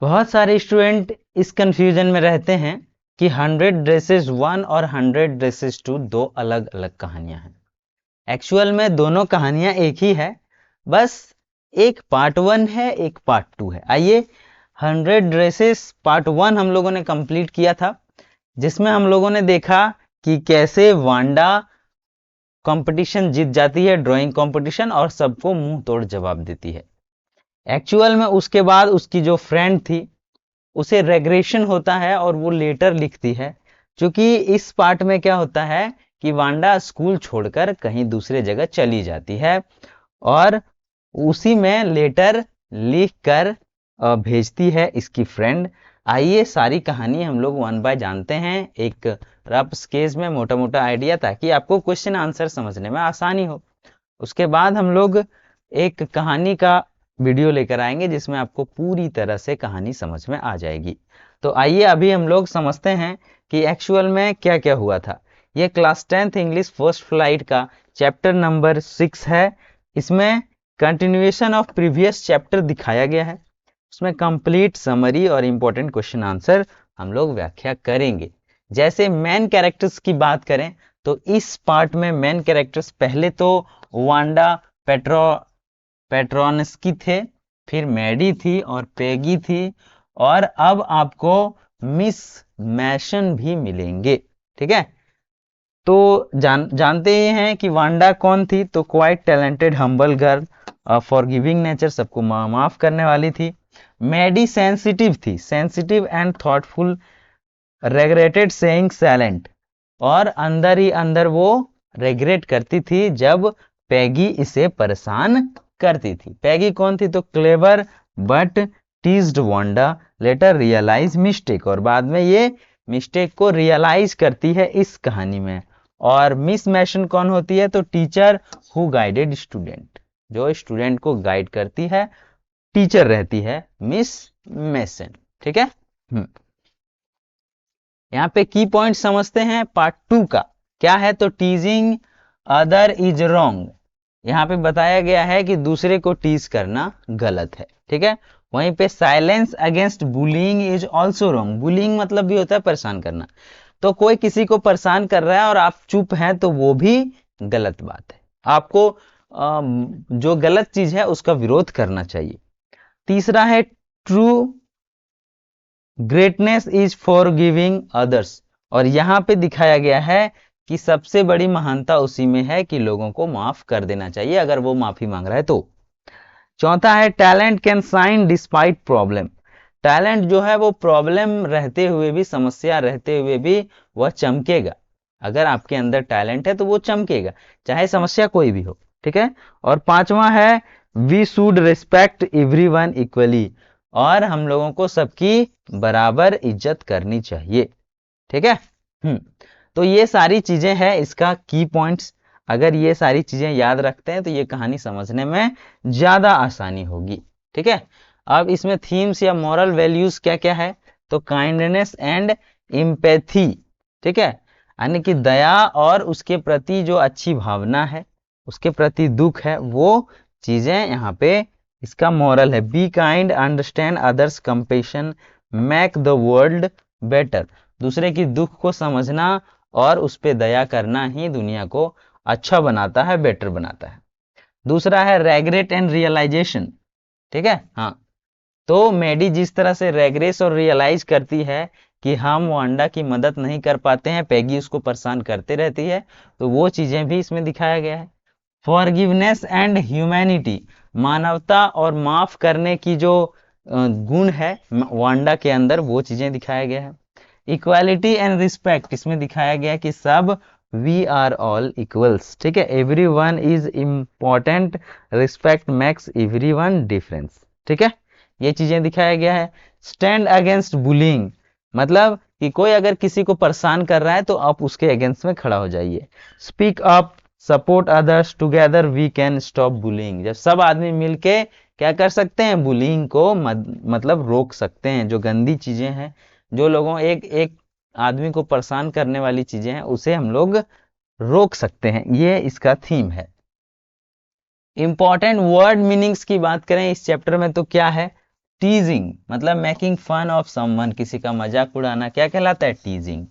बहुत सारे स्टूडेंट इस कंफ्यूजन में रहते हैं कि 100 ड्रेसेस 1 और 100 ड्रेसेस 2 दो अलग अलग कहानियां हैं। एक्चुअल में दोनों कहानियां एक ही है, बस एक पार्ट 1 है, एक पार्ट 2 है। आइए 100 ड्रेसेस पार्ट 1 हम लोगों ने कंप्लीट किया था, जिसमें हम लोगों ने देखा कि कैसे वांडा कंपटीशन जीत जाती है, ड्राइंग कंपटीशन, और सबको मुंह तोड़ जवाब देती है। एक्चुअल में उसके बाद उसकी जो फ्रेंड थी उसे रेग्रेशन होता है और वो लेटर लिखती है, क्योंकि इस पार्ट में क्या होता है कि वांडा स्कूल छोड़कर कहीं दूसरे जगह चली जाती है और उसी में लेटर लिख कर भेजती है इसकी फ्रेंड। आइए सारी कहानी हम लोग वन बाय जानते हैं, एक रफ स्केच में मोटा मोटा आइडिया, ताकि आपको क्वेश्चन आंसर समझने में आसानी हो। उसके बाद हम लोग एक कहानी का वीडियो लेकर आएंगे जिसमें आपको पूरी तरह से कहानी समझ में आ जाएगी। तो आइए अभी हम लोग समझते हैं कि एक्चुअल में क्या क्या हुआ था। ये class 10th English first flight का चैप्टर नंबर 6 है। इसमें कंटिन्यूएशन ऑफ प्रीवियस चैप्टर दिखाया गया है। उसमें कंप्लीट समरी और इंपॉर्टेंट क्वेश्चन आंसर हम लोग व्याख्या करेंगे। जैसे मेन कैरेक्टर्स की बात करें तो इस पार्ट में मेन कैरेक्टर्स पहले तो वांडा पेट्रोनस्की थे, फिर मैडी थी और पेगी थी, और अब आपको मिस मैशन भी मिलेंगे। ठीक है, तो जानते ही हैं कि वांडा कौन थी। तो quite talented humble girl, forgiving nature, सबको माफ करने वाली थी। मैडी सेंसिटिव थी, sensitive and thoughtful, regretted saying silent, और अंदर ही अंदर वो रेग्रेट करती थी जब पैगी इसे परेशान करती थी। पैगी कौन थी? तो clever but teased Wanda, later realise mistake, और बाद में ये मिस्टेक को रियलाइज करती है इस कहानी में। और मिस मैशन कौन होती है? तो टीचर हु गाइडेड स्टूडेंट, जो स्टूडेंट को गाइड करती है, टीचर रहती है मिस मैसन। ठीक है, यहाँ पे की पॉइंट समझते हैं पार्ट 2 का क्या है। तो टीजिंग अदर इज रॉन्ग, यहाँ पे बताया गया है कि दूसरे को टीज करना गलत है। ठीक है, वहीं पे silence against bullying is also wrong. Bullying मतलब भी होता है परेशान करना, तो कोई किसी को परेशान कर रहा है और आप चुप हैं तो वो भी गलत बात है। आपको जो गलत चीज है उसका विरोध करना चाहिए। तीसरा है true greatness is for giving others, और यहाँ पे दिखाया गया है कि सबसे बड़ी महानता उसी में है कि लोगों को माफ कर देना चाहिए अगर वो माफी मांग रहा है तो। चौथा है talent can shine despite problem. Talent जो है वो प्रॉब्लम रहते हुए भी, समस्या रहते हुए भी वह चमकेगा। अगर आपके अंदर टैलेंट है तो वो चमकेगा चाहे समस्या कोई भी हो। ठीक है, और पांचवा है we should respect everyone equally, और हम लोगों को सबकी बराबर इज्जत करनी चाहिए। ठीक है, तो ये सारी चीजें हैं इसका की पॉइंट्स। अगर ये सारी चीजें याद रखते हैं तो ये कहानी समझने में ज्यादा आसानी होगी। ठीक है, अब इसमें थीम्स या मॉरल वैल्यूज क्या क्या है। तो काइंडनेस एंड इम्पैथी, ठीक है, यानी कि दया और उसके प्रति जो अच्छी भावना है, उसके प्रति दुख है, वो चीजें यहाँ पे इसका मॉरल है। Be kind, understand others, compassion, make the world better. दूसरे की दुख को समझना और उस पे दया करना ही दुनिया को अच्छा बनाता है, बेटर बनाता है। दूसरा है रेग्रेट एंड रियलाइजेशन। ठीक है, हाँ, तो मैडी जिस तरह से रेग्रेस और रियलाइज करती है कि हम वांडा की मदद नहीं कर पाते हैं, पैगी उसको परेशान करते रहती है, तो वो चीजें भी इसमें दिखाया गया है। फॉरगिवनेस एंड ह्यूमैनिटी, मानवता और माफ करने की जो गुण है वांडा के अंदर, वो चीजें दिखाया गया है। इक्वालिटी एंड रिस्पेक्ट, इसमें दिखाया गया कि सब वी आर ऑल इक्वल्स। ठीक है, every one is important, respect makes every one difference. ठीक है, ये चीजें दिखाया गया है। स्टैंड अगेंस्ट बुलिंग, मतलब कि कोई अगर किसी को परेशान कर रहा है तो आप उसके अगेंस्ट में खड़ा हो जाइए। Speak up, support others, together we can stop bullying, जब सब आदमी मिलके क्या कर सकते हैं, बुलिंग को मतलब रोक सकते हैं। जो गंदी चीजें हैं, जो लोगों एक एक आदमी को परेशान करने वाली चीजें हैं, उसे हम लोग रोक सकते हैं। ये इसका थीम है। इंपॉर्टेंट वर्ड मीनिंग्स की बात करें इस चैप्टर में तो क्या है, टीजिंग मतलब मेकिंग फन ऑफ समवन, किसी का मजाक उड़ाना क्या कहलाता है? टीजिंग।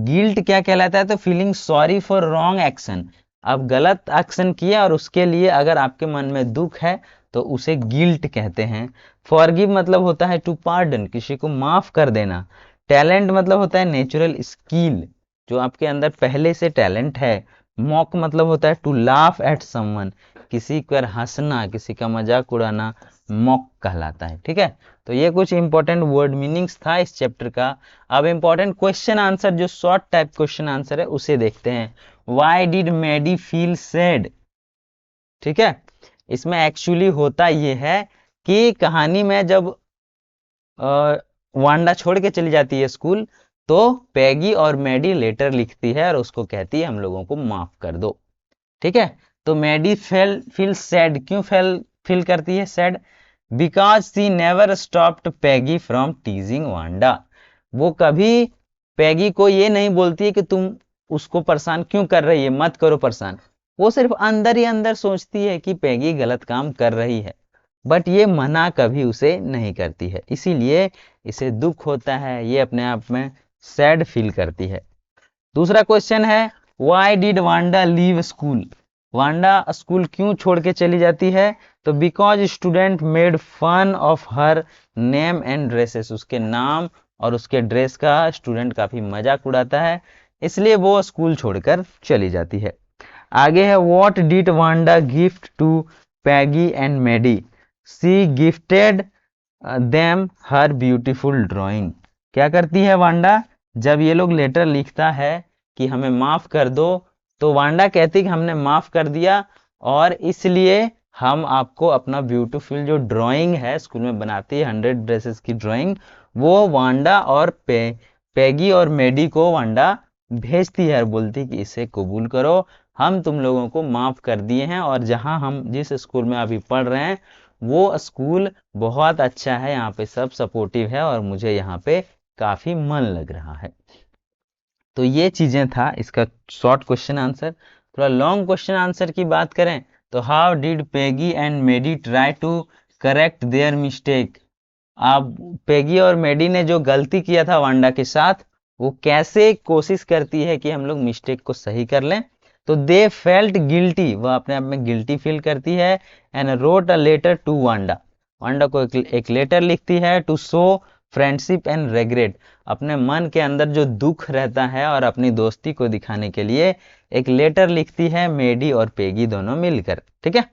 गिल्ट क्या कहलाता है? तो feeling sorry for wrong action, आप गलत एक्शन किया और उसके लिए अगर आपके मन में दुख है तो उसे गिल्ट कहते हैं। फॉरगिव मतलब होता है टू पार्डन, किसी को माफ कर देना। टैलेंट मतलब होता है नेचुरल स्किल, जो आपके अंदर पहले से टैलेंट है। मॉक मतलब होता है टू लाफ एट समवन, किसी पर हंसना, किसी का मजाक उड़ाना मॉक कहलाता है। ठीक है, तो ये कुछ इंपॉर्टेंट वर्ड मीनिंग्स था इस चैप्टर का। अब इंपॉर्टेंट क्वेश्चन आंसर, जो शॉर्ट टाइप क्वेश्चन आंसर है उसे देखते हैं। Why did Maddie feel sad? ठीक है, इसमें एक्चुअली होता ये है कि कहानी में जब वांडा छोड़ के चली जाती है स्कूल, तो पैगी और मैडी लेटर लिखती है और उसको कहती है हम लोगों को माफ कर दो। ठीक है, तो मैडी फील सैड, क्यों फील करती है sad? Because she never stopped Peggy from teasing Wanda, वो कभी पैगी को ये नहीं बोलती है कि तुम उसको परेशान क्यों कर रही है, मत करो परेशान। वो सिर्फ अंदर ही अंदर सोचती है कि पैगी गलत काम कर रही है, बट ये मना कभी उसे नहीं करती है, इसीलिए इसे दुख होता है, ये अपने आप में सैड फील करती है। दूसरा क्वेश्चन है, why did Wanda leave school? Wanda school क्यों छोड़ के चली जाती है? तो because student made fun of her name and dresses, उसके नाम और उसके ड्रेस का स्टूडेंट काफी मजाक उड़ाता है, इसलिए वो स्कूल छोड़कर चली जाती है। आगे है, what did Wanda gift to Peggy and Maddie? She gifted them her beautiful drawing. क्या करती है वांडा? जब ये लोग लेटर लिखता है कि हमें माफ कर दो, तो वांडा कहती कि हमने माफ कर दिया और इसलिए हम आपको अपना ब्यूटीफुल जो ड्राइंग है स्कूल में बनाती है 100 ड्रेसेस की ड्राइंग, वो वांडा और पैगी और मेडी को वांडा भेजती है और बोलती कि इसे कबूल करो, हम तुम लोगों को माफ कर दिए हैं और जहां हम जिस स्कूल में अभी पढ़ रहे हैं वो स्कूल बहुत अच्छा है, यहाँ पे सब सपोर्टिव है और मुझे यहाँ पे काफी मन लग रहा है। तो ये चीजें था इसका शॉर्ट क्वेश्चन आंसर। थोड़ा लॉन्ग क्वेश्चन आंसर की बात करें तो how did Peggy and Maddie try to correct their mistake? अब पेगी और मेडी ने जो गलती किया था वांडा के साथ, वो कैसे कोशिश करती है कि हम लोग मिस्टेक को सही कर लें? तो दे फेल्ट गिल्टी, वह अपने आप में गिल्टी फील करती है, and wrote a letter to Wanda, Wanda को एक लेटर लिखती है to show friendship and regret, अपने मन के अंदर जो दुख रहता है और अपनी दोस्ती को दिखाने के लिए एक लेटर लिखती है मेडी और पेगी दोनों मिलकर। ठीक है,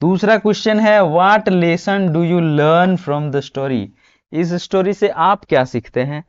दूसरा क्वेश्चन है, what lesson do you learn from the story? इस स्टोरी से आप क्या सीखते हैं?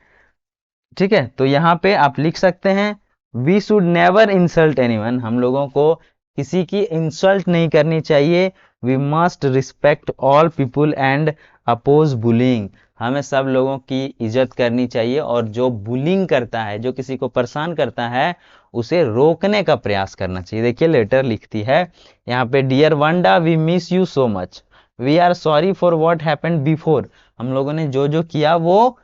ठीक है, तो यहाँ पे आप लिख सकते हैं, we should never insult anyone, हम लोगों को किसी की इंसल्ट नहीं करनी चाहिए। We must respect all people and oppose bullying, हमें सब लोगों की इज्जत करनी चाहिए और जो बुलिंग करता है, जो किसी को परेशान करता है, उसे रोकने का प्रयास करना चाहिए। देखिए लेटर लिखती है यहाँ पे, dear Wanda we miss you so much, we are sorry for what happened before, हम लोगों ने जो जो किया वो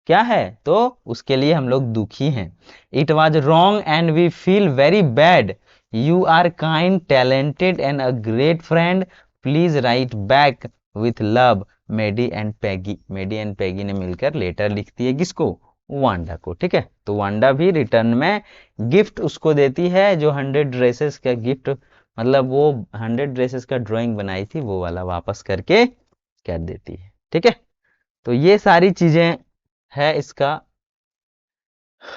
क्या है, तो उसके लिए हम लोग दुखी हैं। It was wrong and we feel very bad, you are kind talented and a great friend, please write back with love Maddie and Peggy. Maddie and Peggy ने मिलकर लेटर लिखती है किसको? वांडा को। ठीक है, तो वांडा भी रिटर्न में गिफ्ट उसको देती है, जो 100 ड्रेसेस का गिफ्ट, मतलब वो 100 ड्रेसेस का ड्राइंग बनाई थी वो वाला वापस करके कर देती है। ठीक है, तो ये सारी चीजें है इसका।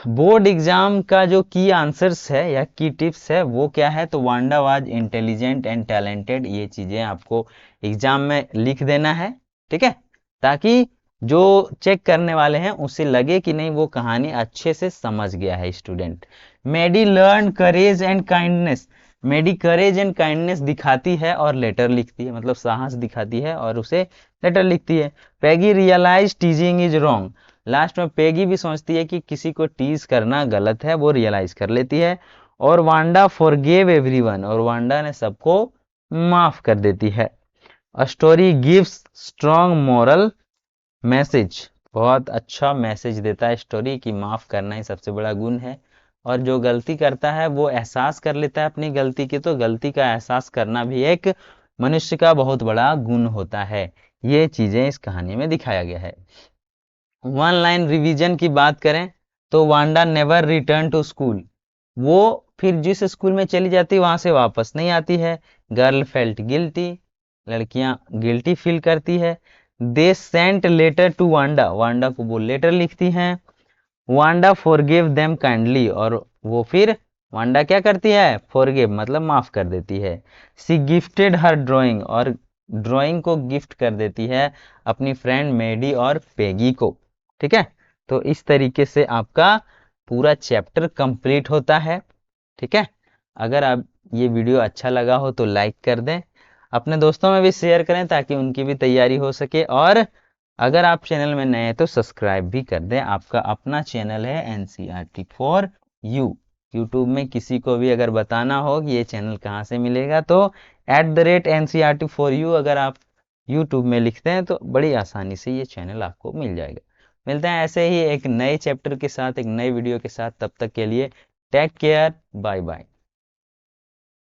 बोर्ड एग्जाम का जो की आंसर्स है या की टिप्स है वो क्या है? तो Wanda was intelligent and talented, ये चीजें आपको एग्जाम में लिख देना है। ठीक है, ताकि जो चेक करने वाले हैं उसे लगे कि नहीं वो कहानी अच्छे से समझ गया है student. Maddie learn courage and kindness, Maddie courage and kindness दिखाती है और लेटर लिखती है, मतलब साहस दिखाती है और उसे लेटर लिखती है। Peggy realise teasing is wrong, last में पेगी भी सोचती है कि किसी को टीज करना गलत है, वो रियलाइज कर लेती है। और वांडा फॉरगिव एवरीवन, और वांडा ने सबको माफ कर देती है। A story gives strong moral message, बहुत अच्छा मैसेज देता है स्टोरी कि माफ करना ही सबसे बड़ा गुण है, और जो गलती करता है वो एहसास कर लेता है अपनी गलती की, तो गलती का एहसास करना भी एक मनुष्य का बहुत बड़ा गुण होता है। ये चीजें इस कहानी में दिखाया गया है। वन लाइन रिवीजन की बात करें तो Wanda never return to school, वो फिर जिस स्कूल में चली जाती वहां से वापस नहीं आती है। गर्ल फेल्ट गिल्टी, लड़कियां गिल्टी फील करती है। They sent letter to Wanda, Wanda को वो लेटर लिखती हैं। वांडा फॉरगिव देम काइंडली, और वो फिर वांडा क्या करती है, फॉरगिव मतलब माफ कर देती है। सी गिफ्टेड हर ड्राइंग, और ड्राइंग को गिफ्ट कर देती है अपनी फ्रेंड मेडी और पेगी को। ठीक है, तो इस तरीके से आपका पूरा चैप्टर कंप्लीट होता है। ठीक है, अगर आप ये वीडियो अच्छा लगा हो तो लाइक कर दें, अपने दोस्तों में भी शेयर करें ताकि उनकी भी तैयारी हो सके, और अगर आप चैनल में नए हैं तो सब्सक्राइब भी कर दें। आपका अपना चैनल है एनसीईआरटी फॉर यू। यूट्यूब में किसी को भी अगर बताना हो कि ये चैनल कहाँ से मिलेगा तो @NCERT फॉर यू अगर आप यूट्यूब में लिखते हैं तो बड़ी आसानी से ये चैनल आपको मिल जाएगा। मिलते हैं ऐसे ही एक नए चैप्टर के साथ, एक नए वीडियो के साथ। तब तक के लिए टेक केयर, बाय बाय।